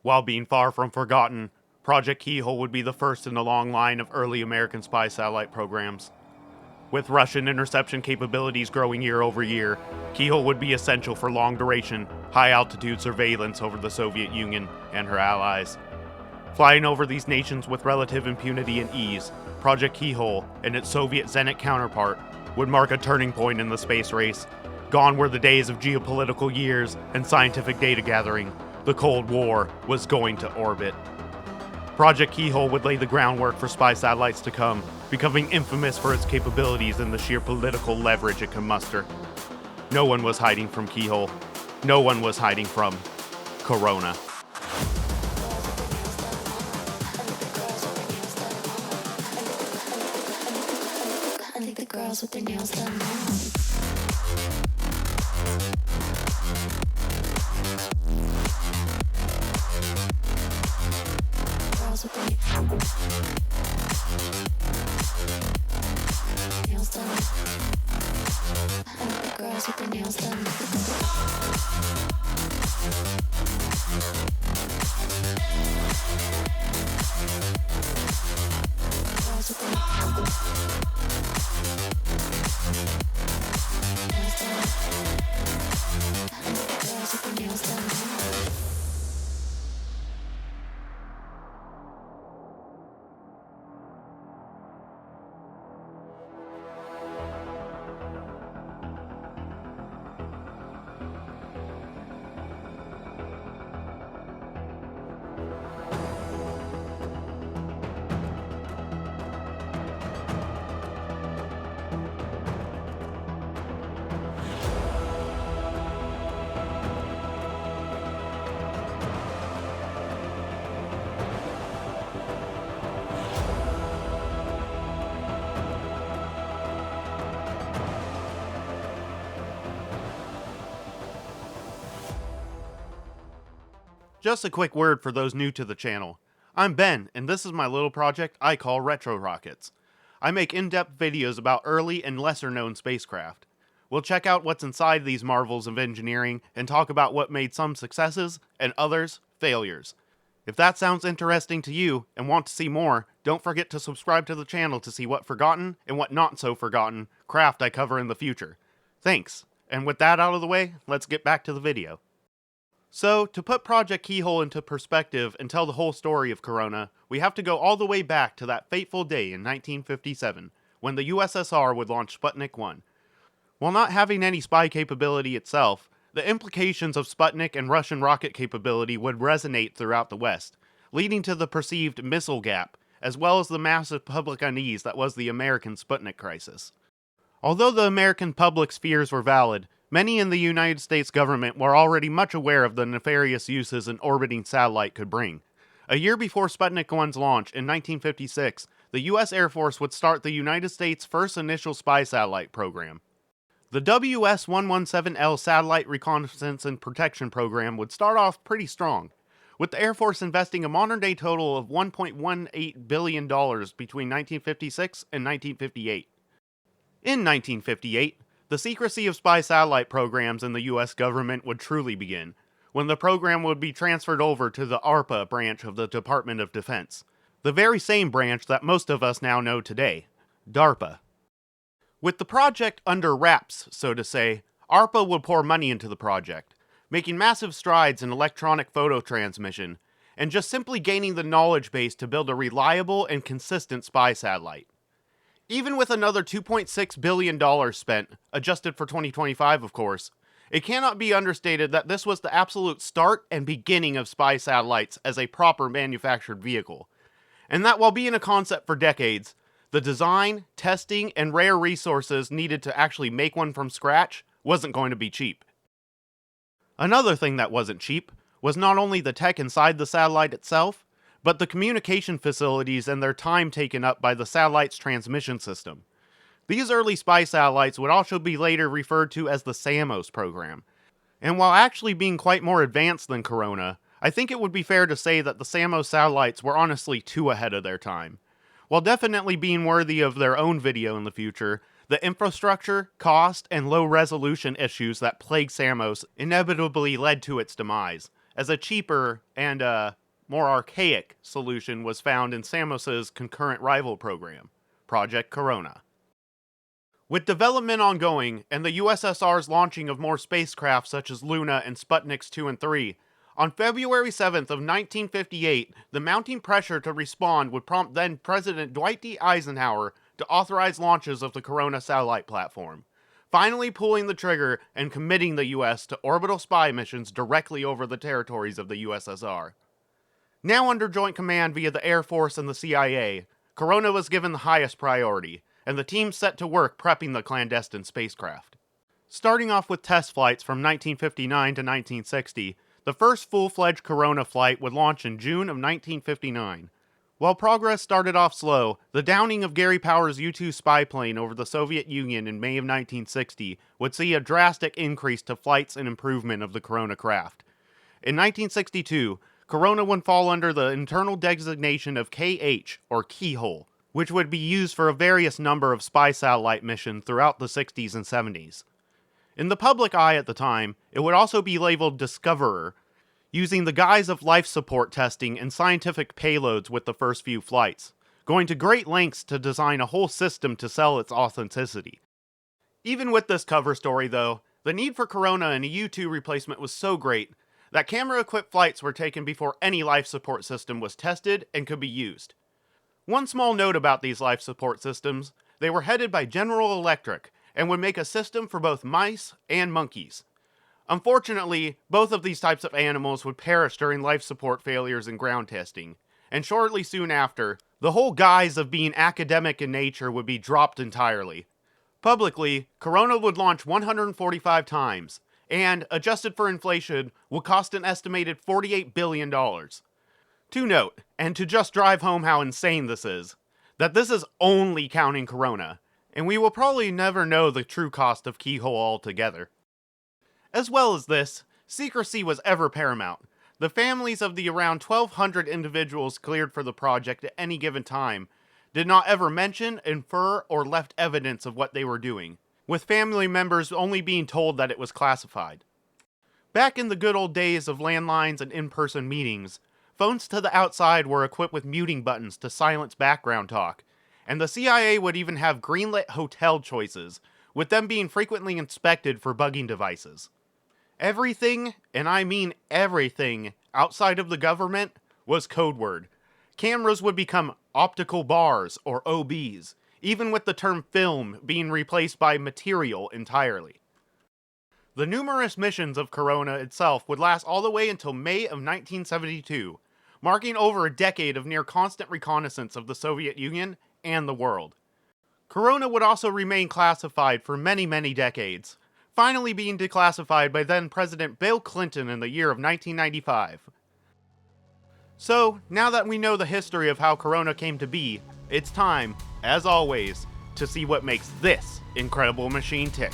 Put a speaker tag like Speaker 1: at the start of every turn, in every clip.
Speaker 1: While being far from forgotten, Project Keyhole would be the first in the long line of early American spy satellite programs. With Russian interception capabilities growing year over year, Keyhole would be essential for long-duration, high-altitude surveillance over the Soviet Union and her allies. Flying over these nations with relative impunity and ease, Project Keyhole and its Soviet Zenit counterpart would mark a turning point in the space race. Gone were the days of geopolitical years and scientific data gathering. The Cold War was going to orbit. Project Keyhole would lay the groundwork for spy satellites to come, becoming infamous for its capabilities and the sheer political leverage it can muster. No one was hiding from Keyhole. No one was hiding from Corona.
Speaker 2: Girls with their nails done now. Girls with their nails done. I like the girls with their nails done. Girls with their
Speaker 1: Just a quick word for those new to the channel. I'm Ben, and this is my little project I call Retro Rockets. I make in-depth videos about early and lesser-known spacecraft. We'll check out what's inside these marvels of engineering and talk about what made some successes and others failures. If that sounds interesting to you and want to see more, don't forget to subscribe to the channel to see what forgotten and what not so forgotten craft I cover in the future. Thanks, and with that out of the way, let's get back to the video. So, to put Project Keyhole into perspective and tell the whole story of Corona, we have to go all the way back to that fateful day in 1957, when the USSR would launch Sputnik 1. While not having any spy capability itself, the implications of Sputnik and Russian rocket capability would resonate throughout the West, leading to the perceived missile gap, as well as the massive public unease that was the American Sputnik crisis. Although the American public's fears were valid, many in the United States government were already much aware of the nefarious uses an orbiting satellite could bring. A year before Sputnik 1's launch in 1956, the U.S. Air Force would start the United States' first initial spy satellite program. The WS-117L Satellite Reconnaissance and Protection Program would start off pretty strong, with the Air Force investing a modern-day total of $1.18 billion between 1956 and 1958. In 1958, the secrecy of spy satellite programs in the U.S. government would truly begin, when the program would be transferred over to the ARPA branch of the Department of Defense, the very same branch that most of us now know today, DARPA. With the project under wraps, so to say, ARPA would pour money into the project, making massive strides in electronic photo transmission, and just simply gaining the knowledge base to build a reliable and consistent spy satellite. Even with another $2.6 billion spent, adjusted for 2025 of course, it cannot be understated that this was the absolute start and beginning of spy satellites as a proper manufactured vehicle, and that while being a concept for decades, the design, testing, and rare resources needed to actually make one from scratch wasn't going to be cheap. Another thing that wasn't cheap was not only the tech inside the satellite itself, but the communication facilities and their time taken up by the satellite's transmission system. These early spy satellites would also be later referred to as the SAMOS program. And while actually being quite more advanced than Corona, I think it would be fair to say that the SAMOS satellites were honestly too ahead of their time. While definitely being worthy of their own video in the future, the infrastructure, cost, and low resolution issues that plagued SAMOS inevitably led to its demise, as a cheaper and more archaic solution was found in Samos's concurrent rival program, Project Corona. With development ongoing and the USSR's launching of more spacecraft such as Luna and Sputniks 2 and 3, on February 7th of 1958, the mounting pressure to respond would prompt then President Dwight D. Eisenhower to authorize launches of the Corona satellite platform, finally pulling the trigger and committing the US to orbital spy missions directly over the territories of the USSR. Now under joint command via the Air Force and the CIA, Corona was given the highest priority, and the team set to work prepping the clandestine spacecraft. Starting off with test flights from 1959 to 1960, the first full-fledged Corona flight would launch in June of 1959. While progress started off slow, the downing of Gary Power's U-2 spy plane over the Soviet Union in May of 1960 would see a drastic increase to flights and improvement of the Corona craft. In 1962, Corona would fall under the internal designation of KH, or Keyhole, which would be used for a various number of spy satellite missions throughout the 60s and 70s. In the public eye at the time, it would also be labeled Discoverer, using the guise of life support testing and scientific payloads with the first few flights, going to great lengths to design a whole system to sell its authenticity. Even with this cover story though, the need for Corona and a U-2 replacement was so great that camera-equipped flights were taken before any life support system was tested and could be used. One small note about these life support systems, they were headed by General Electric and would make a system for both mice and monkeys. Unfortunately, both of these types of animals would perish during life support failures and ground testing, and shortly soon after, the whole guise of being academic in nature would be dropped entirely. Publicly, Corona would launch 145 times, and, adjusted for inflation, would cost an estimated $48 billion. To note, and to just drive home how insane this is, that this is only counting Corona, and we will probably never know the true cost of Keyhole altogether. As well as this, secrecy was ever paramount. The families of the around 1,200 individuals cleared for the project at any given time did not ever mention, infer, or left evidence of what they were doing, with family members only being told that it was classified. Back in the good old days of landlines and in-person meetings, phones to the outside were equipped with muting buttons to silence background talk, and the CIA would even have greenlit hotel choices, with them being frequently inspected for bugging devices. Everything, and I mean everything, outside of the government was code word. Cameras would become optical bars, or OBs, even with the term film being replaced by material entirely. The numerous missions of Corona itself would last all the way until May of 1972, marking over a decade of near constant reconnaissance of the Soviet Union and the world. Corona would also remain classified for many decades, finally being declassified by then President Bill Clinton in the year of 1995. So, now that we know the history of how Corona came to be, it's time, as always, to see what makes this incredible machine tick.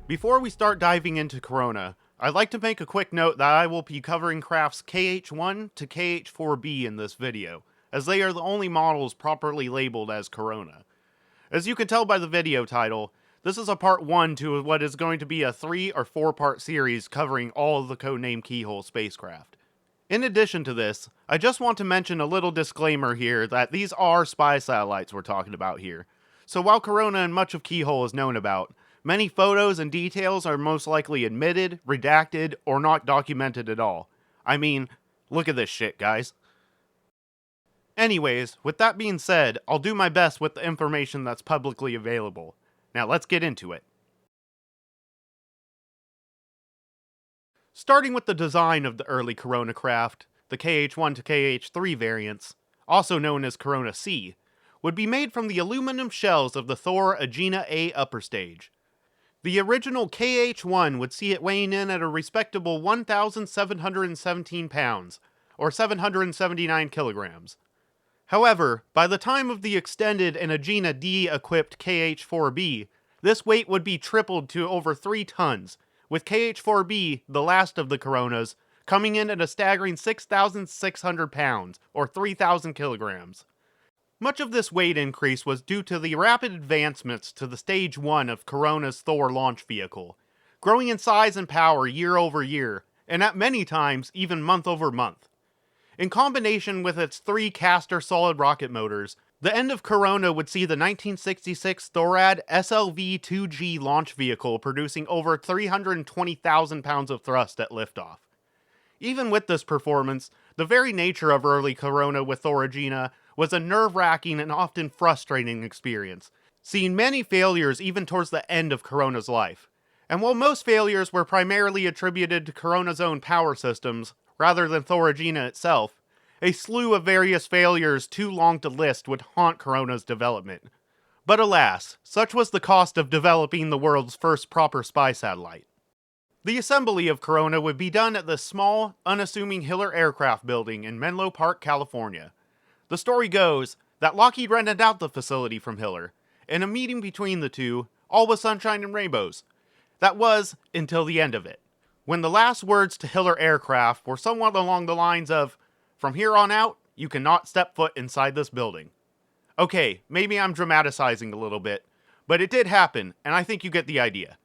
Speaker 1: Before we start diving into Corona, I'd like to make a quick note that I will be covering crafts KH1 to KH4B in this video, as they are the only models properly labeled as Corona. As you can tell by the video title, this is a part 1 to what is going to be a 3 or 4 part series covering all of the Codename Keyhole spacecraft. In addition to this, I just want to mention a little disclaimer here that these are spy satellites we're talking about here. So while Corona and much of Keyhole is known about, many photos and details are most likely omitted, redacted, or not documented at all. I mean, look at this shit, guys. Anyways, with that being said, I'll do my best with the information that's publicly available. Now let's get into it. Starting with the design of the early Corona craft, the KH-1 to KH-3 variants, also known as Corona C, would be made from the aluminum shells of the Thor Agena A upper stage. The original KH-1 would see it weighing in at a respectable 1,717 pounds, or 779 kilograms. However, by the time of the extended and Agena D equipped KH-4B, this weight would be tripled to over 3 tons, with KH-4B, the last of the Coronas, coming in at a staggering 6,600 pounds, or 3,000 kilograms. Much of this weight increase was due to the rapid advancements to the Stage 1 of Corona's Thor launch vehicle, growing in size and power year over year, and at many times even month over month. In combination with its 3 Castor solid rocket motors, the end of Corona would see the 1966 Thorad SLV-2G launch vehicle producing over 320,000 pounds of thrust at liftoff. Even with this performance, the very nature of early Corona with Thor Agena was a nerve-wracking and often frustrating experience, seeing many failures even towards the end of Corona's life. And while most failures were primarily attributed to Corona's own power systems, rather than Thor Agena itself, a slew of various failures too long to list would haunt Corona's development. But alas, such was the cost of developing the world's first proper spy satellite. The assembly of Corona would be done at the small, unassuming Hiller Aircraft Building in Menlo Park, California. The story goes that Lockheed rented out the facility from Hiller. In a meeting between the two, all was sunshine and rainbows. That was, until the end of it, when the last words to Hiller Aircraft were somewhat along the lines of, "From here on out, you cannot step foot inside this building." Okay, maybe I'm dramatizing a little bit, but it did happen, and I think you get the idea.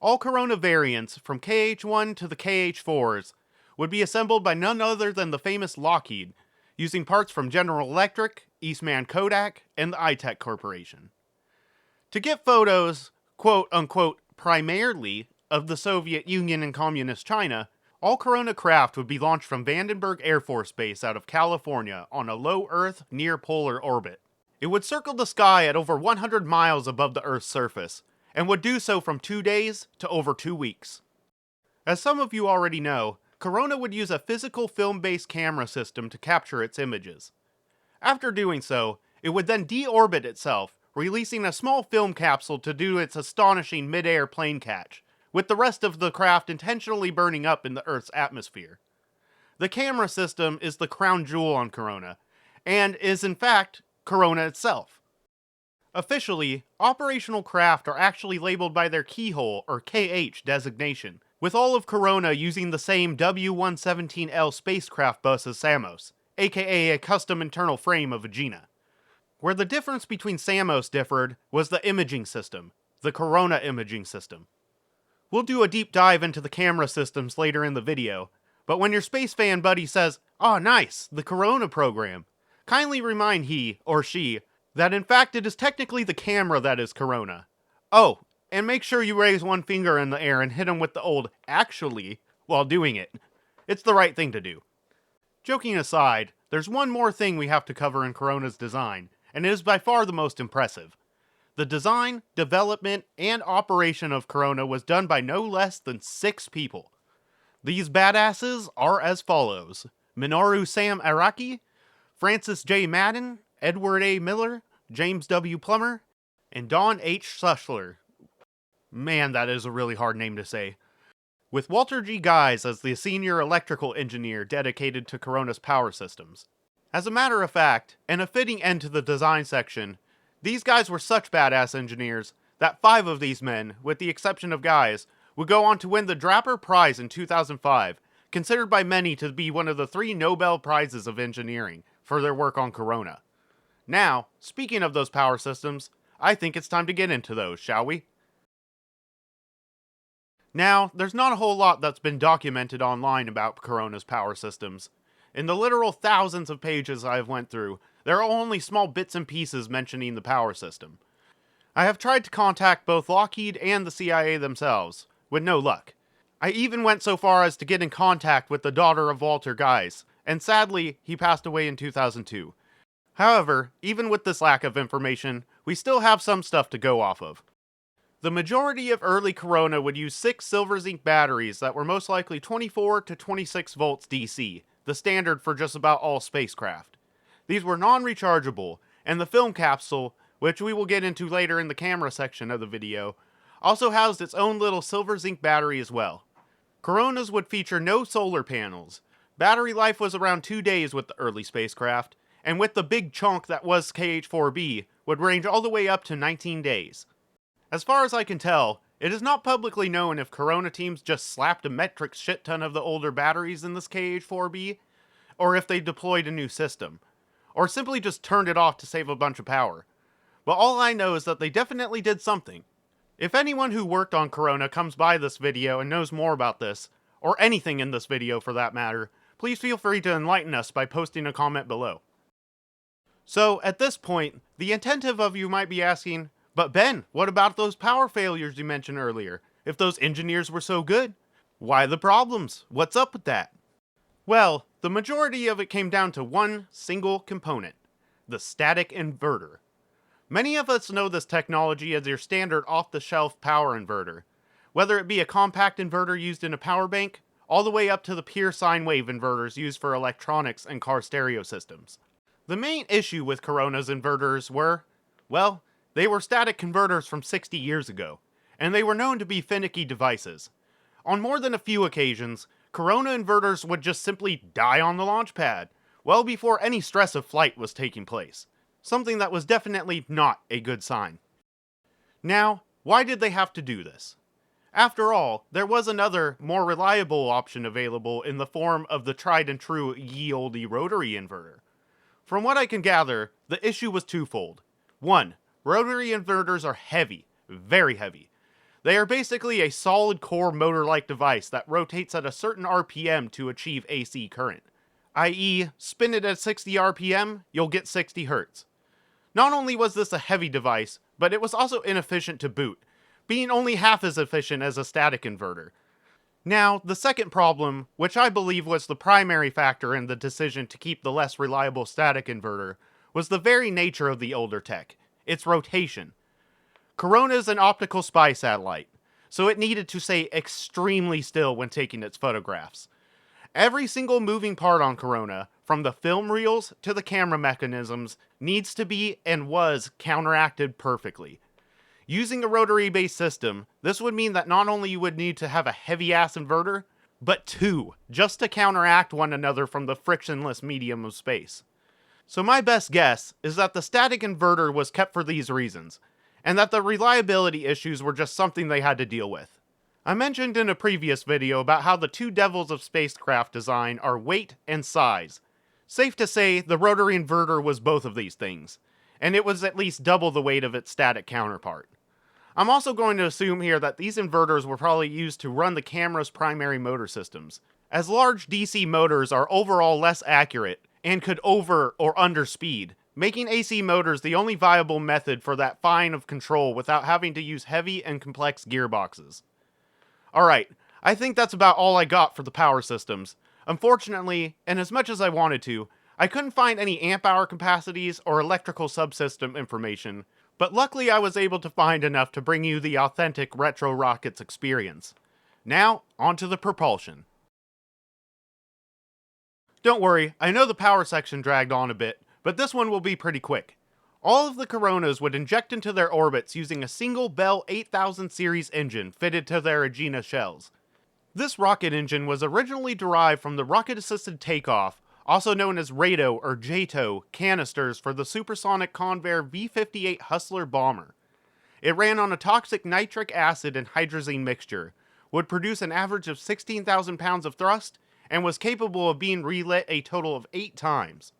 Speaker 1: All Corona variants, from KH-1 to the KH-4s, would be assembled by none other than the famous Lockheed, using parts from General Electric, Eastman Kodak, and the iTech Corporation. To get photos, quote-unquote, primarily, of the Soviet Union and Communist China, all Corona craft would be launched from Vandenberg Air Force Base out of California on a low Earth, near-polar orbit. It would circle the sky at over 100 miles above the Earth's surface, and would do so from 2 days to over 2 weeks. As some of you already know, Corona would use a physical film-based camera system to capture its images. After doing so, it would then deorbit itself, releasing a small film capsule to do its astonishing mid-air plane catch, with the rest of the craft intentionally burning up in the Earth's atmosphere. The camera system is the crown jewel on Corona, and is in fact Corona itself. Officially, operational craft are actually labeled by their Keyhole or KH designation, with all of Corona using the same W-117L spacecraft bus as Samos, aka a custom internal frame of Agena. Where the difference between Samos differed was the imaging system, the Corona imaging system. We'll do a deep dive into the camera systems later in the video, but when your space fan buddy says, "Oh nice, the Corona program," kindly remind he, or she, that in fact it is technically the camera that is Corona. Oh, and make sure you raise one finger in the air and hit him with the old "actually" while doing it. It's the right thing to do. Joking aside, there's one more thing we have to cover in Corona's design, and it is by far the most impressive. The design, development, and operation of Corona was done by no less than 6 people. These badasses are as follows: Minoru Sam Araki, Francis J. Madden, Edward A. Miller, James W. Plummer, and Don H. Sushler. Man, that is a really hard name to say. With Walter G. Guise as the senior electrical engineer dedicated to Corona's power systems. As a matter of fact, and a fitting end to the design section, these guys were such badass engineers that 5 of these men, with the exception of Guise, would go on to win the Draper Prize in 2005, considered by many to be one of the 3 Nobel Prizes of Engineering for their work on Corona. Now, speaking of those power systems, I think it's time to get into those, shall we? Now, there's not a whole lot that's been documented online about Corona's power systems. In the literal thousands of pages I have went through, there are only small bits and pieces mentioning the power system. I have tried to contact both Lockheed and the CIA themselves, with no luck. I even went so far as to get in contact with the daughter of Walter Guise, and sadly, he passed away in 2002. However, even with this lack of information, we still have some stuff to go off of. The majority of early Corona would use 6 silver zinc batteries that were most likely 24 to 26 volts DC, the standard for just about all spacecraft. These were non-rechargeable, and the film capsule, which we will get into later in the camera section of the video, also housed its own little silver zinc battery as well. Coronas would feature no solar panels. Battery life was around 2 days with the early spacecraft, and with the big chunk that was KH-4B, would range all the way up to 19 days. As far as I can tell, it is not publicly known if Corona teams just slapped a metric shit ton of the older batteries in this KH-4B, or if they deployed a new system, or simply just turned it off to save a bunch of power. But all I know is that they definitely did something. If anyone who worked on Corona comes by this video and knows more about this, or anything in this video for that matter, please feel free to enlighten us by posting a comment below. So, at this point, the attentive of you might be asking, but Ben, what about those power failures you mentioned earlier? If those engineers were so good, why the problems? What's up with that? Well, the majority of it came down to one single component, the static inverter. Many of us know this technology as your standard off-the-shelf power inverter, whether it be a compact inverter used in a power bank, all the way up to the pure sine wave inverters used for electronics and car stereo systems. The main issue with Corona's inverters were, well, they were static converters from 60 years ago, and they were known to be finicky devices. On more than a few occasions, Corona inverters would just simply die on the launch pad, well before any stress of flight was taking place. Something that was definitely not a good sign. Now, why did they have to do this? After all, there was another, more reliable option available in the form of the tried and true ye olde rotary inverter. From what I can gather, the issue was twofold. 1. Rotary inverters are heavy, very heavy. They are basically a solid core motor-like device that rotates at a certain RPM to achieve AC current. I.e., spin it at 60 RPM, you'll get 60 Hz. Not only was this a heavy device, but it was also inefficient to boot, being only half as efficient as a static inverter. Now, the second problem, which I believe was the primary factor in the decision to keep the less reliable static inverter, was the very nature of the older tech, its rotation. Corona is an optical spy satellite, so it needed to stay extremely still when taking its photographs. Every single moving part on Corona, from the film reels to the camera mechanisms, needs to be and was counteracted perfectly. Using a rotary-based system, this would mean that not only you would need to have a heavy-ass inverter, but 2, just to counteract one another from the frictionless medium of space. So my best guess is that the static inverter was kept for these reasons, and that the reliability issues were just something they had to deal with. I mentioned in a previous video about how the two devils of spacecraft design are weight and size. Safe to say, the rotary inverter was both of these things, and it was at least double the weight of its static counterpart. I'm also going to assume here that these inverters were probably used to run the camera's primary motor systems, as large DC motors are overall less accurate and could over or underspeed, making AC motors the only viable method for that fine of control without having to use heavy and complex gearboxes. Alright, I think that's about all I got for the power systems. Unfortunately, and as much as I wanted to, I couldn't find any amp hour capacities or electrical subsystem information, but luckily I was able to find enough to bring you the authentic retro rockets experience. Now, onto the propulsion. Don't worry, I know the power section dragged on a bit, but this one will be pretty quick. All of the Coronas would inject into their orbits using a single Bell 8000 series engine fitted to their Agena shells. This rocket engine was originally derived from the rocket-assisted takeoff, also known as RATO or JATO, canisters for the supersonic Convair V-58 Hustler bomber. It ran on a toxic nitric acid and hydrazine mixture, would produce an average of 16,000 pounds of thrust, and was capable of being relit a total of 8 times.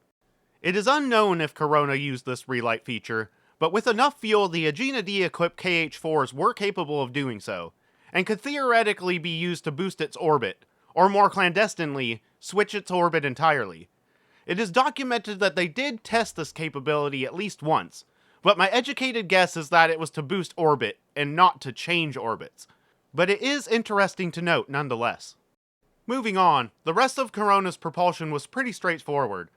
Speaker 1: It is unknown if Corona used this relight feature, but with enough fuel the Agena D-equipped KH-4s were capable of doing so, and could theoretically be used to boost its orbit, or more clandestinely, switch its orbit entirely. It is documented that they did test this capability at least once, but my educated guess is that it was to boost orbit, and not to change orbits. But it is interesting to note nonetheless. Moving on, the rest of Corona's propulsion was pretty straightforward.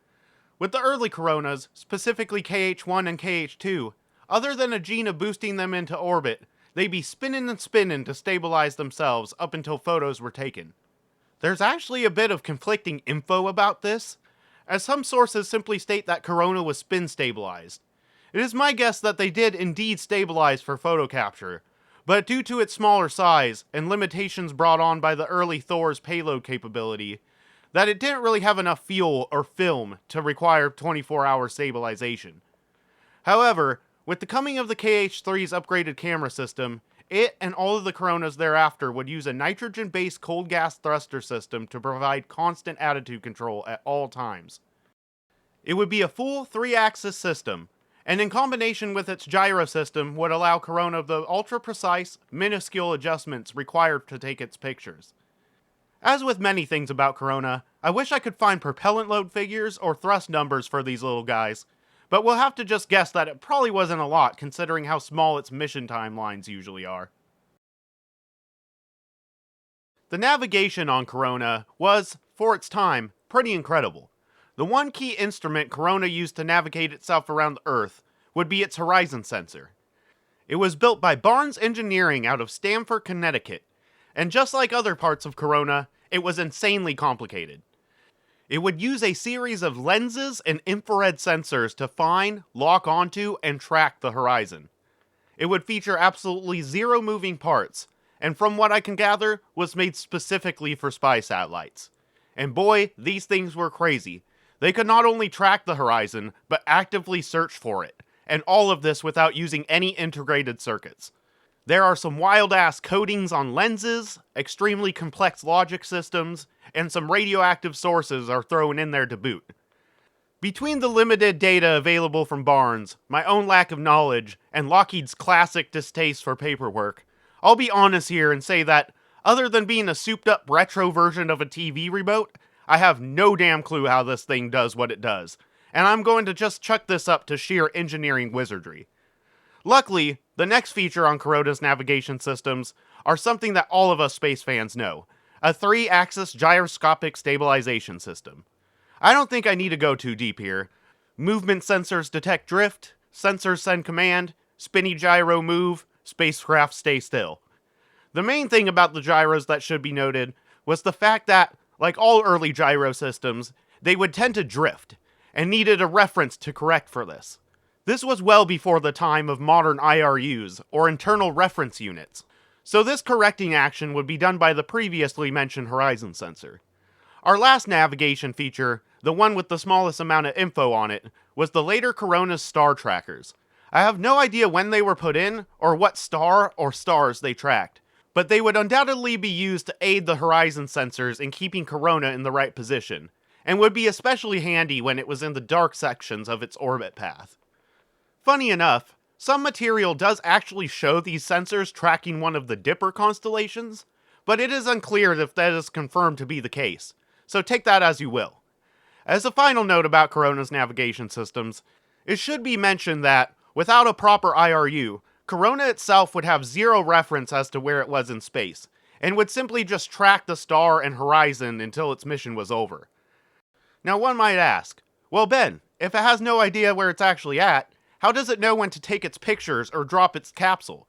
Speaker 1: With the early Coronas, specifically KH-1 and KH-2, other than Agena boosting them into orbit, they'd be spinning and spinning to stabilize themselves up until photos were taken. There's actually a bit of conflicting info about this, as some sources simply state that Corona was spin stabilized. It is my guess that they did indeed stabilize for photo capture, but due to its smaller size and limitations brought on by the early Thor's payload capability, that it didn't really have enough fuel or film to require 24-hour stabilization. However, with the coming of the KH-3's upgraded camera system, it and all of the Coronas thereafter would use a nitrogen-based cold gas thruster system to provide constant attitude control at all times. It would be a full 3-axis system, and in combination with its gyro system would allow Corona the ultra-precise, minuscule adjustments required to take its pictures. As with many things about Corona, I wish I could find propellant load figures or thrust numbers for these little guys, but we'll have to just guess that it probably wasn't a lot considering how small its mission timelines usually are. The navigation on Corona was, for its time, pretty incredible. The one key instrument Corona used to navigate itself around the Earth would be its horizon sensor. It was built by Barnes Engineering out of Stamford, Connecticut, and just like other parts of Corona, it was insanely complicated. It would use a series of lenses and infrared sensors to find, lock onto, and track the horizon. It would feature absolutely zero moving parts, and from what I can gather, was made specifically for spy satellites. And boy, these things were crazy. They could not only track the horizon, but actively search for it, and all of this without using any integrated circuits. There are some wild-ass coatings on lenses, extremely complex logic systems, and some radioactive sources are thrown in there to boot. Between the limited data available from Barnes, my own lack of knowledge, and Lockheed's classic distaste for paperwork, I'll be honest here and say that, other than being a souped-up retro version of a TV remote, I have no damn clue how this thing does what it does, and I'm going to just chuck this up to sheer engineering wizardry. Luckily, the next feature on Corona's navigation systems are something that all of us space fans know, a 3-axis gyroscopic stabilization system. I don't think I need to go too deep here. Movement sensors detect drift, sensors send command, spinny gyro move, spacecraft stay still. The main thing about the gyros that should be noted was the fact that, like all early gyro systems, they would tend to drift, and needed a reference to correct for this. This was well before the time of modern IRUs, or internal reference units, so this correcting action would be done by the previously mentioned horizon sensor. Our last navigation feature, the one with the smallest amount of info on it, was the later Corona's star trackers. I have no idea when they were put in, or what star or stars they tracked, but they would undoubtedly be used to aid the horizon sensors in keeping Corona in the right position, and would be especially handy when it was in the dark sections of its orbit path. Funny enough, some material does actually show these sensors tracking one of the Dipper constellations, but it is unclear if that is confirmed to be the case, so take that as you will. As a final note about Corona's navigation systems, it should be mentioned that, without a proper IRU, Corona itself would have zero reference as to where it was in space, and would simply just track the star and horizon until its mission was over. Now one might ask, well Ben, if it has no idea where it's actually at, how does it know when to take its pictures or drop its capsule?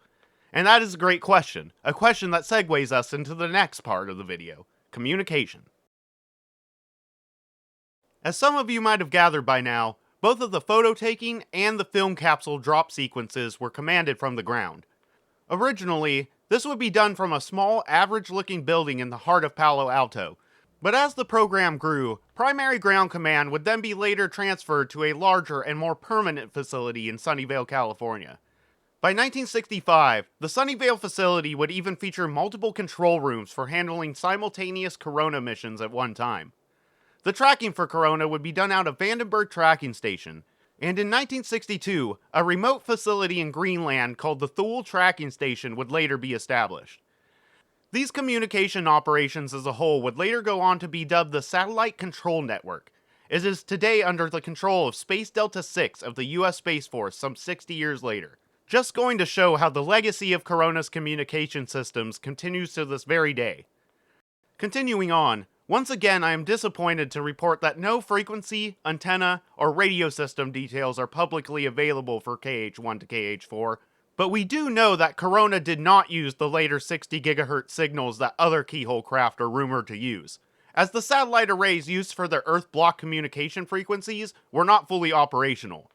Speaker 1: And that is a great question, a question that segues us into the next part of the video, communication. As some of you might have gathered by now, both of the photo taking and the film capsule drop sequences were commanded from the ground. Originally, this would be done from a small, average-looking building in the heart of Palo Alto, but as the program grew, primary ground command would then be later transferred to a larger and more permanent facility in Sunnyvale, California. By 1965, the Sunnyvale facility would even feature multiple control rooms for handling simultaneous Corona missions at one time. The tracking for Corona would be done out of Vandenberg Tracking Station, and in 1962, a remote facility in Greenland called the Thule Tracking Station would later be established. These communication operations as a whole would later go on to be dubbed the Satellite Control Network. It is today under the control of Space Delta 6 of the US Space Force some 60 years later. Just going to show how the legacy of Corona's communication systems continues to this very day. Continuing on, once again I am disappointed to report that no frequency, antenna, or radio system details are publicly available for KH-1 to KH-4, but we do know that Corona did not use the later 60 GHz signals that other Keyhole craft are rumored to use, as the satellite arrays used for their Earth block communication frequencies were not fully operational.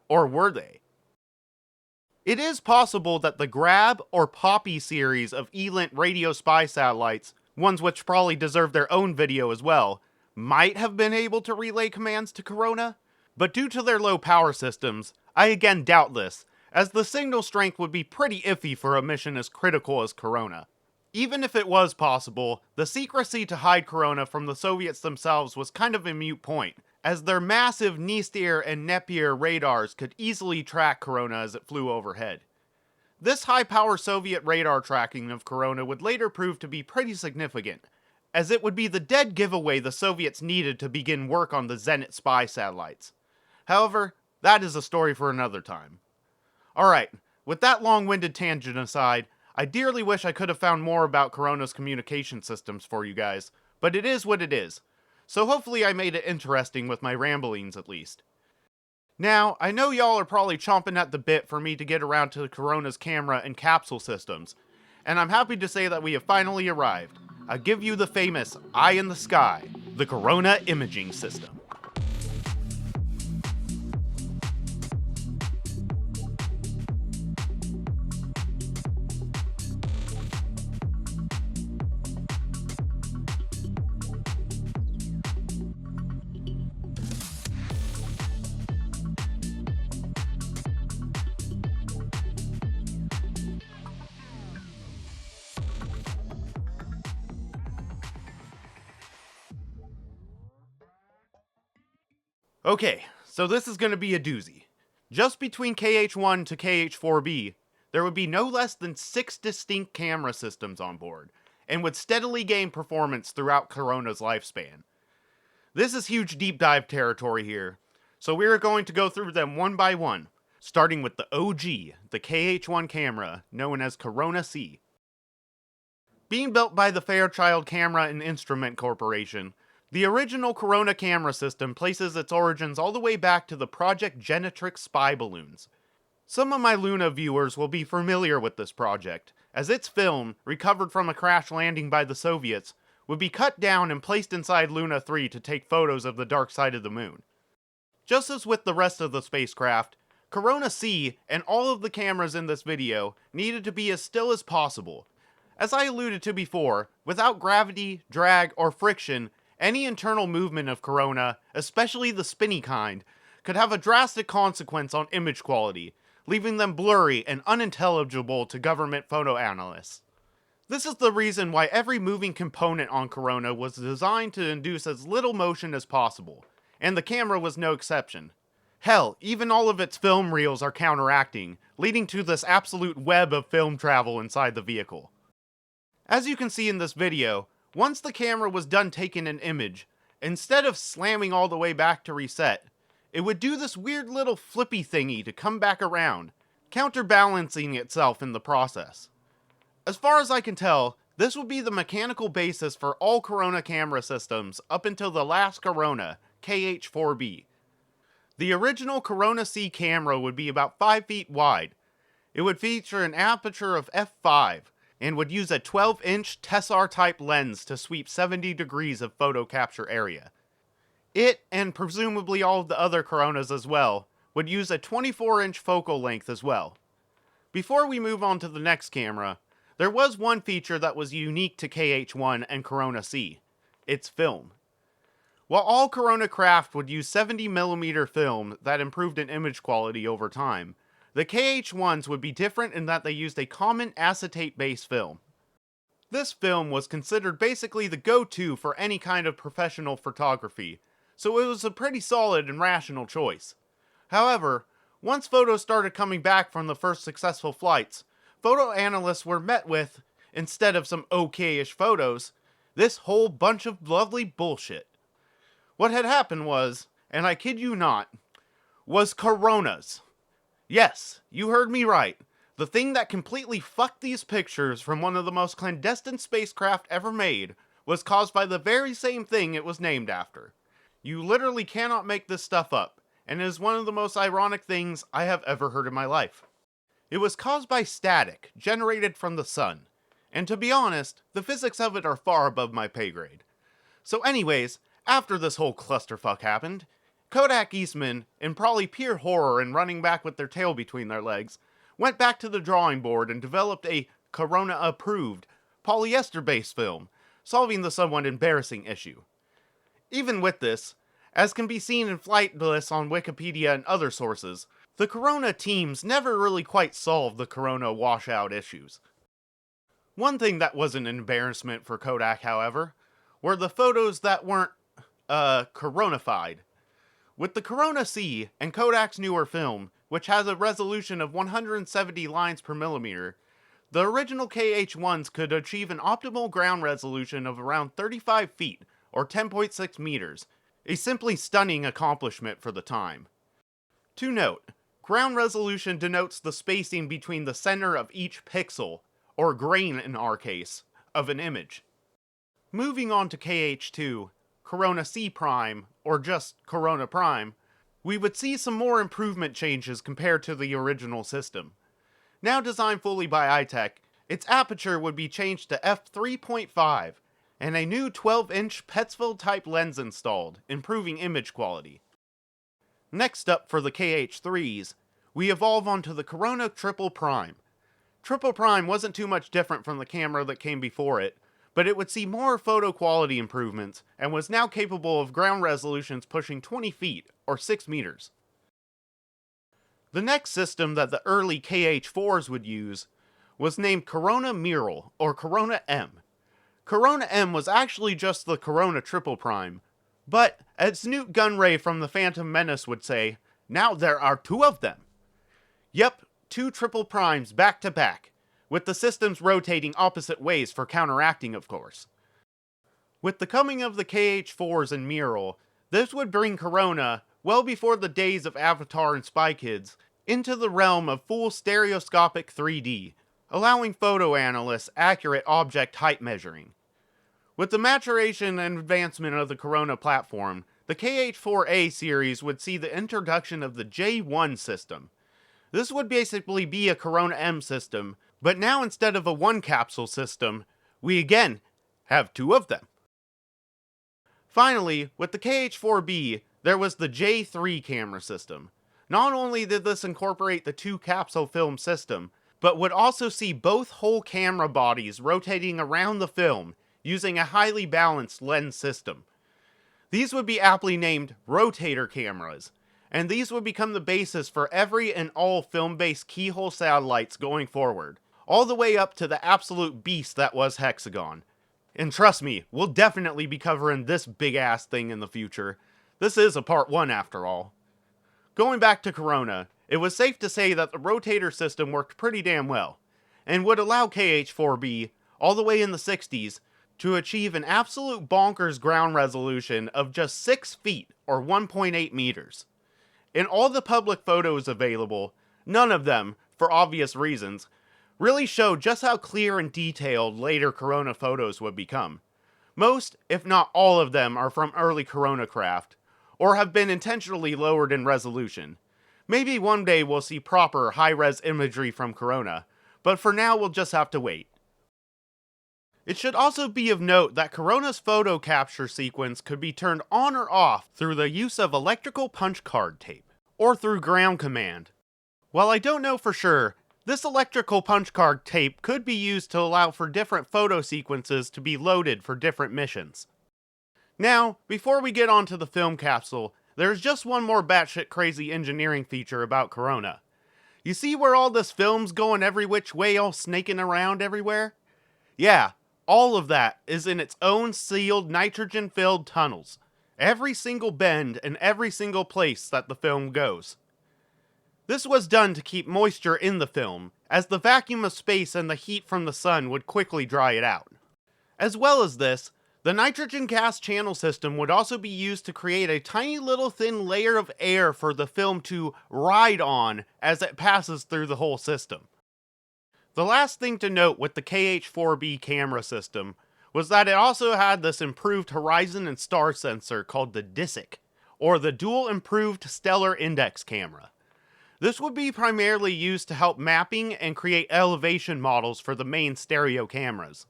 Speaker 1: Or were they? It is possible that the Grab or Poppy series of ELINT radio spy satellites, ones which probably deserve their own video as well, might have been able to relay commands to Corona, but due to their low power systems, I again doubt this, as the signal strength would be pretty iffy for a mission as critical as Corona. Even if it was possible, the secrecy to hide Corona from the Soviets themselves was kind of a moot point, as their massive Nistir and Napier radars could easily track Corona as it flew overhead. This high-power Soviet radar tracking of Corona would later prove to be pretty significant, as it would be the dead giveaway the Soviets needed to begin work on the Zenit spy satellites. However, that is a story for another time. Alright, with that long-winded tangent aside, I dearly wish I could have found more about Corona's communication systems for you guys, but it is what it is, so hopefully I made it interesting with my ramblings at least. Now, I know y'all are probably chomping at the bit for me to get around to Corona's camera and capsule systems, and I'm happy to say that we have finally arrived. I give you the famous Eye in the Sky, the Corona Imaging System. Okay, so this is going to be a doozy. Just between KH-1 to KH-4B, there would be no less than 6 distinct camera systems on board, and would steadily gain performance throughout Corona's lifespan. This is huge deep dive territory here, so we are going to go through them one by one, starting with the OG, the KH-1 camera, known as Corona C. Being built by the Fairchild Camera and Instrument Corporation, the original Corona camera system places its origins all the way back to the Project Genetrix spy balloons. Some of my Luna viewers will be familiar with this project, as its film, recovered from a crash landing by the Soviets, would be cut down and placed inside Luna 3 to take photos of the dark side of the moon. Just as with the rest of the spacecraft, Corona C and all of the cameras in this video needed to be as still as possible. As I alluded to before, without gravity, drag, or friction, any internal movement of Corona, especially the spinny kind, could have a drastic consequence on image quality, leaving them blurry and unintelligible to government photo analysts. This is the reason why every moving component on Corona was designed to induce as little motion as possible, and the camera was no exception. Hell, even all of its film reels are counteracting, leading to this absolute web of film travel inside the vehicle. As you can see in this video, once the camera was done taking an image, instead of slamming all the way back to reset, it would do this weird little flippy thingy to come back around, counterbalancing itself in the process. As far as I can tell, this would be the mechanical basis for all Corona camera systems up until the last Corona, KH-4B. The original Corona C camera would be about 5 feet wide. It would feature an aperture of f5, and would use a 12-inch Tessar-type lens to sweep 70 degrees of photo capture area. It, and presumably all of the other Coronas as well, would use a 24-inch focal length as well. Before we move on to the next camera, there was one feature that was unique to KH-1 and Corona C, its film. While all Corona craft would use 70mm film that improved in image quality over time, the KH-1s would be different in that they used a common acetate-based film. This film was considered basically the go-to for any kind of professional photography, so it was a pretty solid and rational choice. However, once photos started coming back from the first successful flights, photo analysts were met with, instead of some okay-ish photos, this whole bunch of lovely bullshit. What had happened was, and I kid you not, was Coronas. Yes, you heard me right. The thing that completely fucked these pictures from one of the most clandestine spacecraft ever made was caused by the very same thing it was named after. You literally cannot make this stuff up, and it is one of the most ironic things I have ever heard in my life. It was caused by static generated from the sun, and to be honest, the physics of it are far above my pay grade. So anyways, after this whole clusterfuck happened, Kodak Eastman, in probably pure horror and running back with their tail between their legs, went back to the drawing board and developed a Corona-approved, polyester-based film, solving the somewhat embarrassing issue. Even with this, as can be seen in flight lists on Wikipedia and other sources, the Corona teams never really quite solved the Corona washout issues. One thing that was an embarrassment for Kodak, however, were the photos that weren't, Coronified. With the Corona C and Kodak's newer film, which has a resolution of 170 lines per millimeter, the original KH-1s could achieve an optimal ground resolution of around 35 feet, or 10.6 meters, a simply stunning accomplishment for the time. To note, ground resolution denotes the spacing between the center of each pixel, or grain in our case, of an image. Moving on to KH2, Corona C Prime, or just Corona Prime, we would see some more improvement changes compared to the original system. Now designed fully by iTech, its aperture would be changed to f3.5, and a new 12-inch Petzval-type lens installed, improving image quality. Next up for the KH3s, we evolve onto the Corona Triple Prime. Triple Prime wasn't too much different from the camera that came before it, but it would see more photo quality improvements, and was now capable of ground resolutions pushing 20 feet, or 6 meters. The next system that the early KH4s would use was named Corona Mural, or Corona M. Corona M was actually just the Corona Triple Prime, but, as Newt Gunray from the Phantom Menace would say, now there are two of them. Yep, two triple primes back to back, with the systems rotating opposite ways for counteracting, of course. With the coming of the KH4s and Mural, this would bring Corona, well before the days of Avatar and Spy Kids, into the realm of full stereoscopic 3D, allowing photo analysts accurate object height measuring. With the maturation and advancement of the Corona platform, the KH4A series would see the introduction of the J1 system. This would basically be a Corona M system, but now instead of a one capsule system, we again have two of them. Finally, with the KH4B, there was the J3 camera system. Not only did this incorporate the two capsule film system, but would also see both whole camera bodies rotating around the film using a highly balanced lens system. These would be aptly named rotator cameras, and these would become the basis for every and all film-based keyhole satellites going forward, all the way up to the absolute beast that was Hexagon. And trust me, we'll definitely be covering this big-ass thing in the future. This is a part 1 after all. Going back to Corona, it was safe to say that the rotator system worked pretty damn well, and would allow KH4B, all the way in the 60s, to achieve an absolute bonkers ground resolution of just 6 feet, or 1.8 meters. In all the public photos available, none of them, for obvious reasons, really show just how clear and detailed later Corona photos would become. Most, if not all of them, are from early Corona craft, or have been intentionally lowered in resolution. Maybe one day we'll see proper high-res imagery from Corona, but for now we'll just have to wait. It should also be of note that Corona's photo capture sequence could be turned on or off through the use of electrical punch card tape, or through ground command. While I don't know for sure, this electrical punch card tape could be used to allow for different photo sequences to be loaded for different missions. Now, before we get on to the film capsule, there's just one more batshit crazy engineering feature about Corona. You see where all this film's going every which way, all snaking around everywhere? Yeah, all of that is in its own sealed nitrogen-filled tunnels. Every single bend and every single place that the film goes. This was done to keep moisture in the film, as the vacuum of space and the heat from the sun would quickly dry it out. As well as this, the nitrogen gas channel system would also be used to create a tiny little thin layer of air for the film to ride on as it passes through the whole system. The last thing to note with the KH4B camera system was that it also had this improved horizon and star sensor called the DISIC, or the Dual Improved Stellar Index Camera. This would be primarily used to help mapping and create elevation models for the main stereo cameras.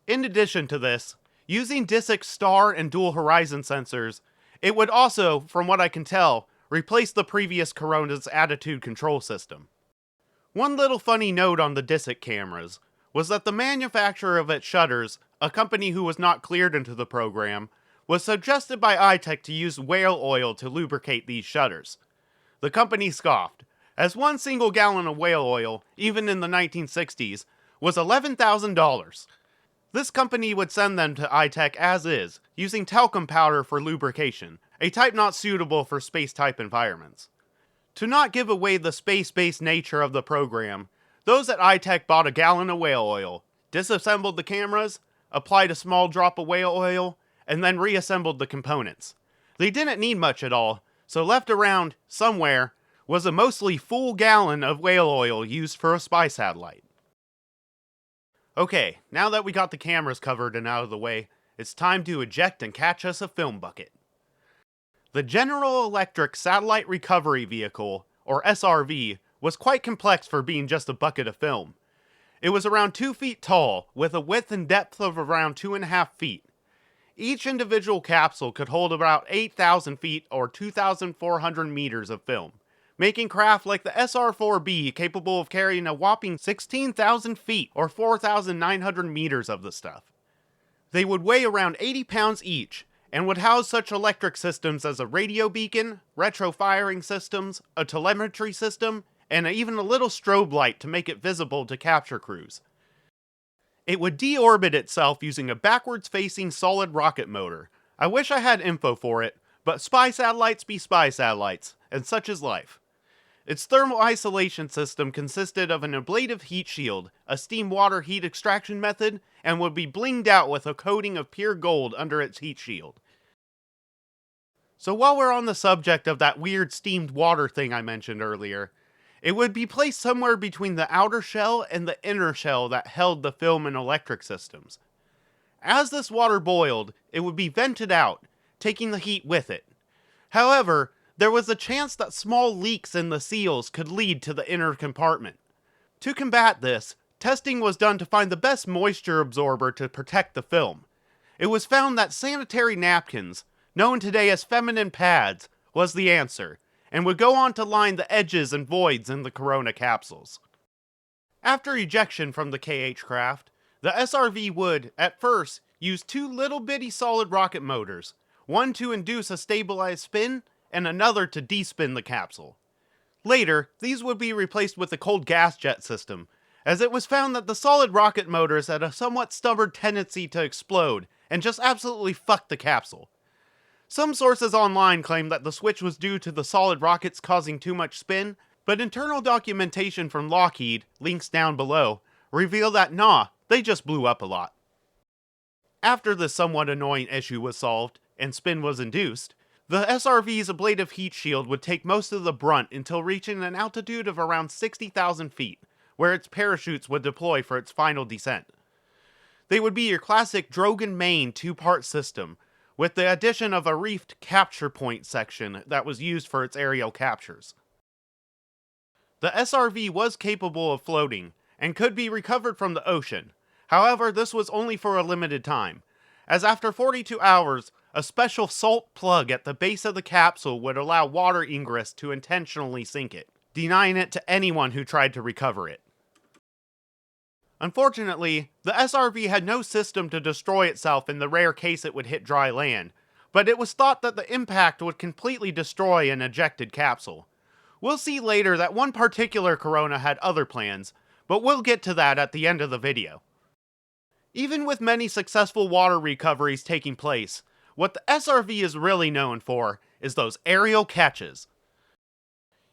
Speaker 1: In addition to this, using DISIC star and dual horizon sensors, it would also, from what I can tell, replace the previous Corona's attitude control system. One little funny note on the DISIC cameras was that the manufacturer of its shutters, a company who was not cleared into the program, was suggested by iTech to use whale oil to lubricate these shutters. The company scoffed, as 1 single gallon of whale oil, even in the 1960s, was $11,000. This company would send them to iTech as is, using talcum powder for lubrication, a type not suitable for space-type environments. To not give away the space-based nature of the program, those at iTech bought a gallon of whale oil, disassembled the cameras, applied a small drop of whale oil, and then reassembled the components. They didn't need much at all, so left around, somewhere, was a mostly full gallon of whale oil used for a spy satellite. Okay, now that we got the cameras covered and out of the way, it's time to eject and catch us a film bucket. The General Electric Satellite Recovery Vehicle, or SRV, was quite complex for being just a bucket of film. It was around 2 feet tall, with a width and depth of around 2.5 feet. Each individual capsule could hold about 8,000 feet or 2,400 meters of film, making craft like the SR-4B capable of carrying a whopping 16,000 feet or 4,900 meters of the stuff. They would weigh around 80 pounds each, and would house such electric systems as a radio beacon, retro-firing systems, a telemetry system, and even a little strobe light to make it visible to capture crews. It would deorbit itself using a backwards-facing solid rocket motor. I wish I had info for it, but spy satellites be spy satellites, and such is life. Its thermal isolation system consisted of an ablative heat shield, a steam water heat extraction method, and would be blinged out with a coating of pure gold under its heat shield. So while we're on the subject of that weird steamed water thing I mentioned earlier, it would be placed somewhere between the outer shell and the inner shell that held the film and electric systems. As this water boiled, it would be vented out, taking the heat with it. However, there was a chance that small leaks in the seals could lead to the inner compartment. To combat this, testing was done to find the best moisture absorber to protect the film. It was found that sanitary napkins, known today as feminine pads, was the answer, and would go on to line the edges and voids in the Corona capsules. After ejection from the KH craft, the SRV would, at first, use 2 little bitty solid rocket motors, one to induce a stabilized spin, and another to despin the capsule. Later, these would be replaced with a cold gas jet system, as it was found that the solid rocket motors had a somewhat stubborn tendency to explode, and just absolutely fuck the capsule. Some sources online claim that the switch was due to the solid rockets causing too much spin, but internal documentation from Lockheed, links down below, reveal that they just blew up a lot. After this somewhat annoying issue was solved, and spin was induced, the SRV's ablative heat shield would take most of the brunt until reaching an altitude of around 60,000 feet, where its parachutes would deploy for its final descent. They would be your classic Drogan main 2-part system, with the addition of a reefed capture point section that was used for its aerial captures. The SRV was capable of floating, and could be recovered from the ocean. However, this was only for a limited time, as after 42 hours, a special salt plug at the base of the capsule would allow water ingress to intentionally sink it, denying it to anyone who tried to recover it. Unfortunately, the SRV had no system to destroy itself in the rare case it would hit dry land, but it was thought that the impact would completely destroy an ejected capsule. We'll see later that one particular Corona had other plans, but we'll get to that at the end of the video. Even with many successful water recoveries taking place, what the SRV is really known for is those aerial catches.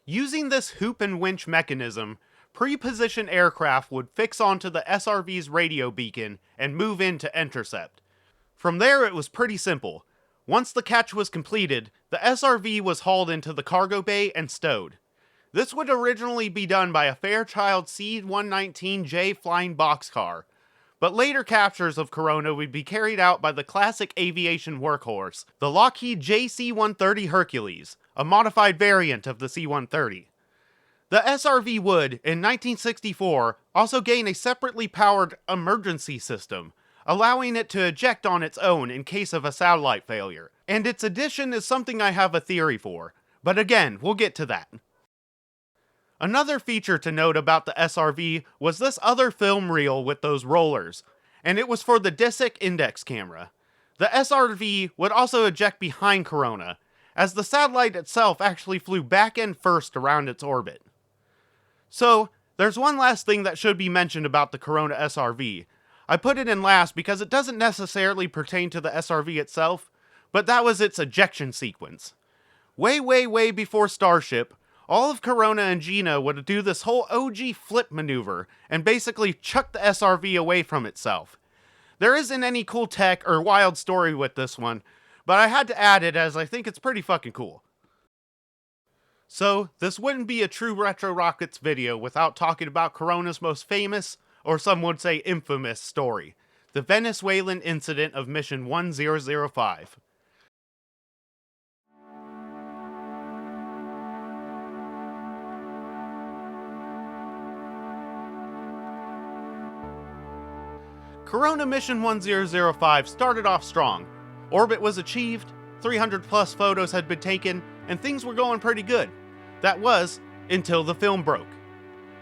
Speaker 1: Using this hoop and winch mechanism, pre-positioned aircraft would fix onto the SRV's radio beacon and move in to intercept. From there it was pretty simple. Once the catch was completed, the SRV was hauled into the cargo bay and stowed. This would originally be done by a Fairchild C-119J flying boxcar, but later captures of Corona would be carried out by the classic aviation workhorse, the Lockheed JC-130 Hercules, a modified variant of the C-130. The SRV would, in 1964, also gain a separately powered emergency system, allowing it to eject on its own in case of a satellite failure, and its addition is something I have a theory for, but again, we'll get to that. Another feature to note about the SRV was this other film reel with those rollers, and it was for the DISIC index camera. The SRV would also eject behind Corona, as the satellite itself actually flew back end first around its orbit. So, there's one last thing that should be mentioned about the Corona SRV. I put it in last because it doesn't necessarily pertain to the SRV itself, but that was its ejection sequence. Way before Starship, all of Corona and Gina would do this whole OG flip maneuver and basically chuck the SRV away from itself. There isn't any cool tech or wild story with this one, but I had to add it as I think it's pretty fucking cool. So, this wouldn't be a true Retro Rockets video without talking about Corona's most famous, or some would say infamous, story, the Venezuelan Incident of Mission 1005. Corona Mission 1005 started off strong. Orbit was achieved, 300 plus photos had been taken, and things were going pretty good. That was, until the film broke.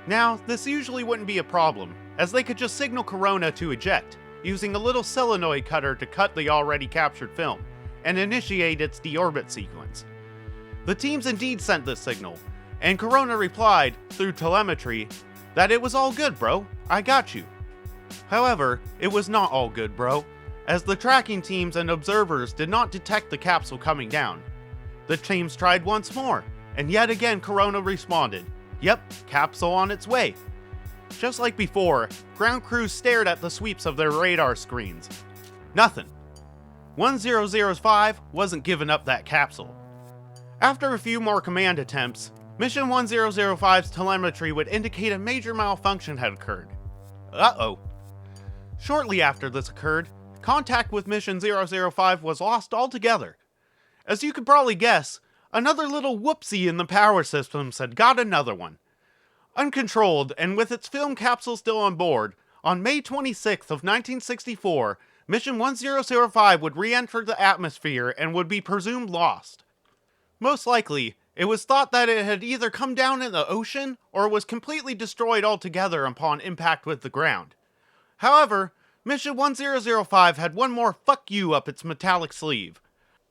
Speaker 1: Now, this usually wouldn't be a problem, as they could just signal Corona to eject, using a little solenoid cutter to cut the already captured film, and initiate its deorbit sequence. The teams indeed sent this signal, and Corona replied, through telemetry, that it was all good, bro, I got you. However, it was not all good, bro, as the tracking teams and observers did not detect the capsule coming down. The teams tried once more, and yet again Corona responded, yep, capsule on its way. Just like before, ground crews stared at the sweeps of their radar screens. Nothing. 1005 wasn't giving up that capsule. After a few more command attempts, Mission 1005's telemetry would indicate a major malfunction had occurred. Uh-oh. Shortly after this occurred, contact with Mission 005 was lost altogether. As you could probably guess, another little whoopsie in the power systems had got another one. Uncontrolled, and with its film capsule still on board, on May 26th of 1964, Mission 1005 would re-enter the atmosphere and would be presumed lost. Most likely, it was thought that it had either come down in the ocean or was completely destroyed altogether upon impact with the ground. However, Mission 1005 had one more fuck you up its metallic sleeve.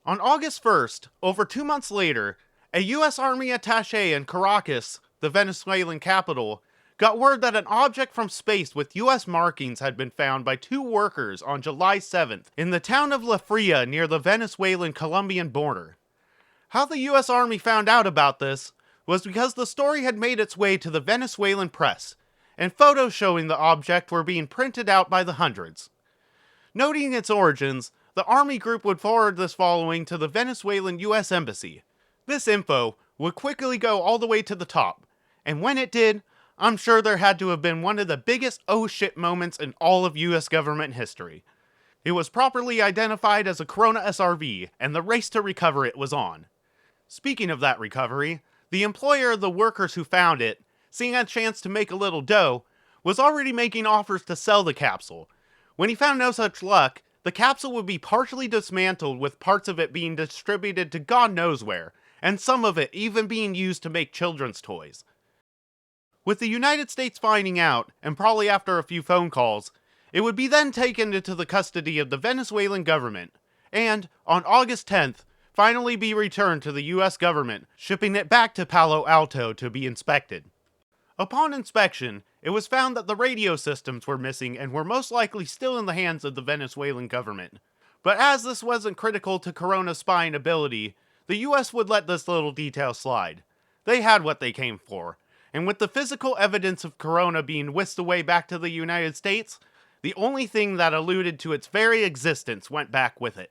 Speaker 1: On August 1st, over 2 months later, a US Army attaché in Caracas, the Venezuelan capital, got word that an object from space with US markings had been found by 2 workers on July 7th in the town of La Fria near the Venezuelan-Colombian border. How the US Army found out about this was because the story had made its way to the Venezuelan press, and photos showing the object were being printed out by the hundreds. Noting its origins, the Army group would forward this following to the Venezuelan US Embassy. This info would quickly go all the way to the top, and when it did, I'm sure there had to have been one of the biggest oh shit moments in all of US government history. It was properly identified as a Corona SRV, and the race to recover it was on. Speaking of that recovery, the employer of the workers who found it, seeing a chance to make a little dough, was already making offers to sell the capsule. When he found no such luck, the capsule would be partially dismantled with parts of it being distributed to God knows where, and some of it even being used to make children's toys. With the United States finding out, and probably after a few phone calls, it would be then taken into the custody of the Venezuelan government, and, on August 10th, finally be returned to the US government, shipping it back to Palo Alto to be inspected. Upon inspection, it was found that the radio systems were missing and were most likely still in the hands of the Venezuelan government. But as this wasn't critical to Corona's spying ability, the US would let this little detail slide. They had what they came for, and with the physical evidence of Corona being whisked away back to the United States, the only thing that alluded to its very existence went back with it.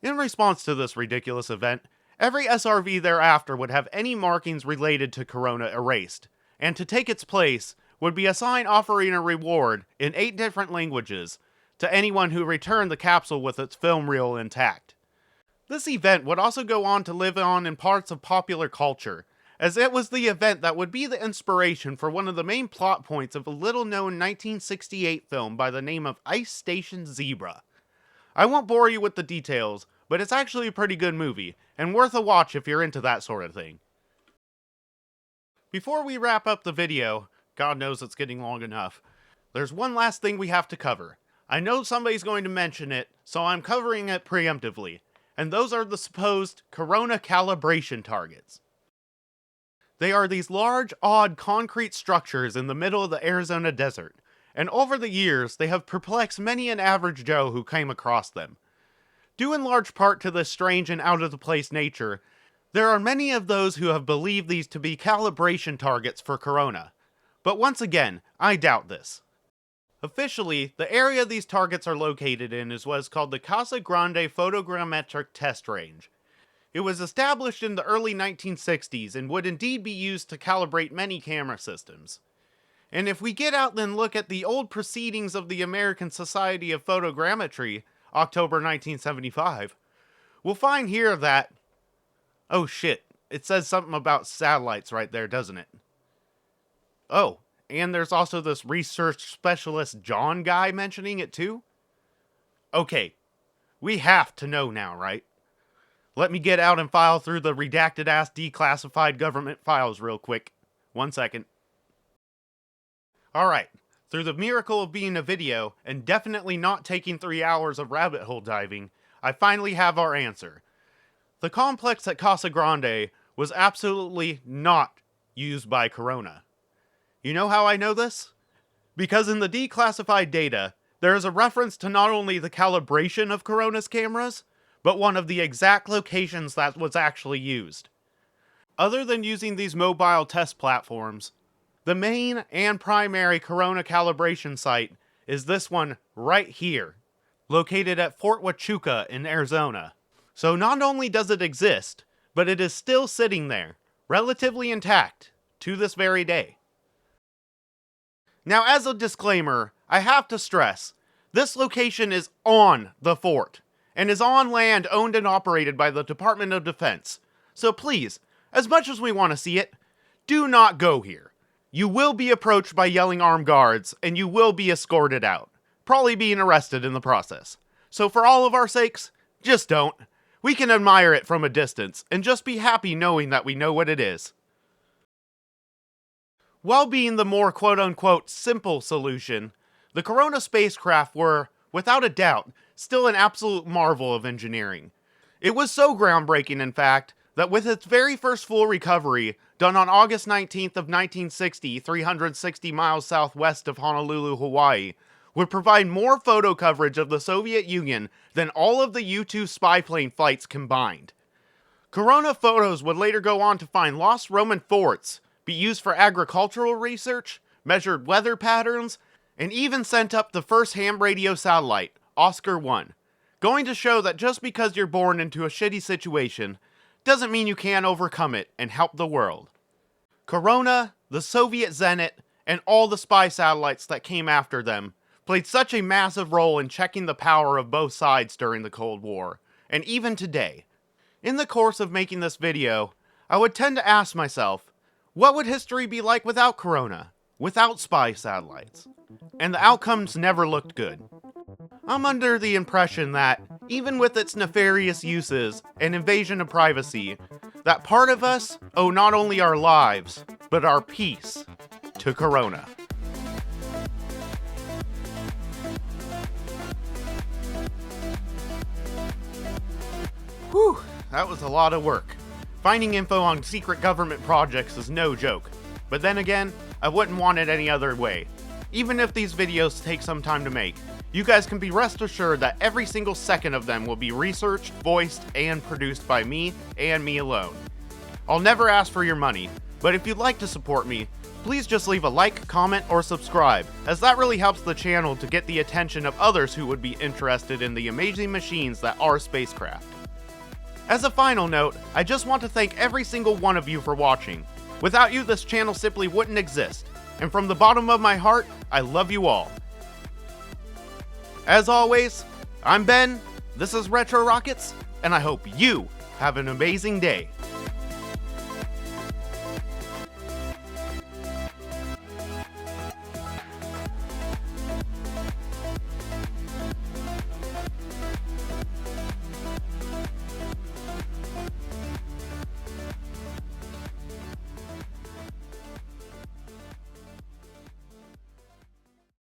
Speaker 1: In response to this ridiculous event, every SRV thereafter would have any markings related to Corona erased, and to take its place would be a sign offering a reward in 8 different languages to anyone who returned the capsule with its film reel intact. This event would also go on to live on in parts of popular culture, as it was the event that would be the inspiration for one of the main plot points of a little-known 1968 film by the name of Ice Station Zebra. I won't bore you with the details, but it's actually a pretty good movie, and worth a watch if you're into that sort of thing. Before we wrap up the video, God knows it's getting long enough, there's one last thing we have to cover. I know somebody's going to mention it, so I'm covering it preemptively, and those are the supposed Corona calibration targets. They are these large, odd concrete structures in the middle of the Arizona desert, and over the years they have perplexed many an average Joe who came across them. Due in large part to this strange and out-of-the-place nature, there are many of those who have believed these to be calibration targets for Corona. But once again, I doubt this. Officially, the area these targets are located in is what is called the Casa Grande Photogrammetric Test Range. It was established in the early 1960s and would indeed be used to calibrate many camera systems. And if we get out and look at the old proceedings of the American Society of Photogrammetry, October 1975, we'll find here that... Oh shit, it says something about satellites right there, doesn't it? Oh, and there's also this research specialist John guy mentioning it too? Okay, we have to know now, right? Let me get out and file through the redacted-ass declassified government files real quick. 1 second. Alright, through the miracle of being a video, and definitely not taking 3 hours of rabbit hole diving, I finally have our answer. The complex at Casa Grande was absolutely not used by Corona. You know how I know this? Because in the declassified data, there is a reference to not only the calibration of Corona's cameras, but one of the exact locations that was actually used. Other than using these mobile test platforms, the main and primary Corona calibration site is this one right here, located at Fort Huachuca in Arizona. So not only does it exist, but it is still sitting there, relatively intact, to this very day. Now, as a disclaimer, I have to stress, this location is on the fort, and is on land owned and operated by the Department of Defense. So please, as much as we want to see it, do not go here. You will be approached by yelling armed guards, and you will be escorted out, probably being arrested in the process. So for all of our sakes, just don't. We can admire it from a distance, and just be happy knowing that we know what it is. While being the more quote-unquote simple solution, the Corona spacecraft were, without a doubt, still an absolute marvel of engineering. It was so groundbreaking, in fact, that with its very first full recovery, done on August 19th of 1960, 360 miles southwest of Honolulu, Hawaii, would provide more photo coverage of the Soviet Union than all of the U-2 spy plane flights combined. Corona photos would later go on to find lost Roman forts, be used for agricultural research, measured weather patterns, and even sent up the first ham radio satellite, Oscar 1. Going to show that just because you're born into a shitty situation, doesn't mean you can't overcome it and help the world. Corona, the Soviet Zenit, and all the spy satellites that came after them played such a massive role in checking the power of both sides during the Cold War, and even today. In the course of making this video, I would tend to ask myself, what would history be like without Corona? Without spy satellites? And the outcomes never looked good. I'm under the impression that, even with its nefarious uses and invasion of privacy, that part of us owe not only our lives, but our peace to Corona. Whew, that was a lot of work. Finding info on secret government projects is no joke, but then again, I wouldn't want it any other way. Even if these videos take some time to make, you guys can be rest assured that every single second of them will be researched, voiced, and produced by me, and me alone. I'll never ask for your money, but if you'd like to support me, please just leave a like, comment, or subscribe, as that really helps the channel to get the attention of others who would be interested in the amazing machines that are spacecraft. As a final note, I just want to thank every single one of you for watching. Without you, this channel simply wouldn't exist. And from the bottom of my heart, I love you all. As always, I'm Ben, this is Retro Rockets, and I hope you have an amazing day.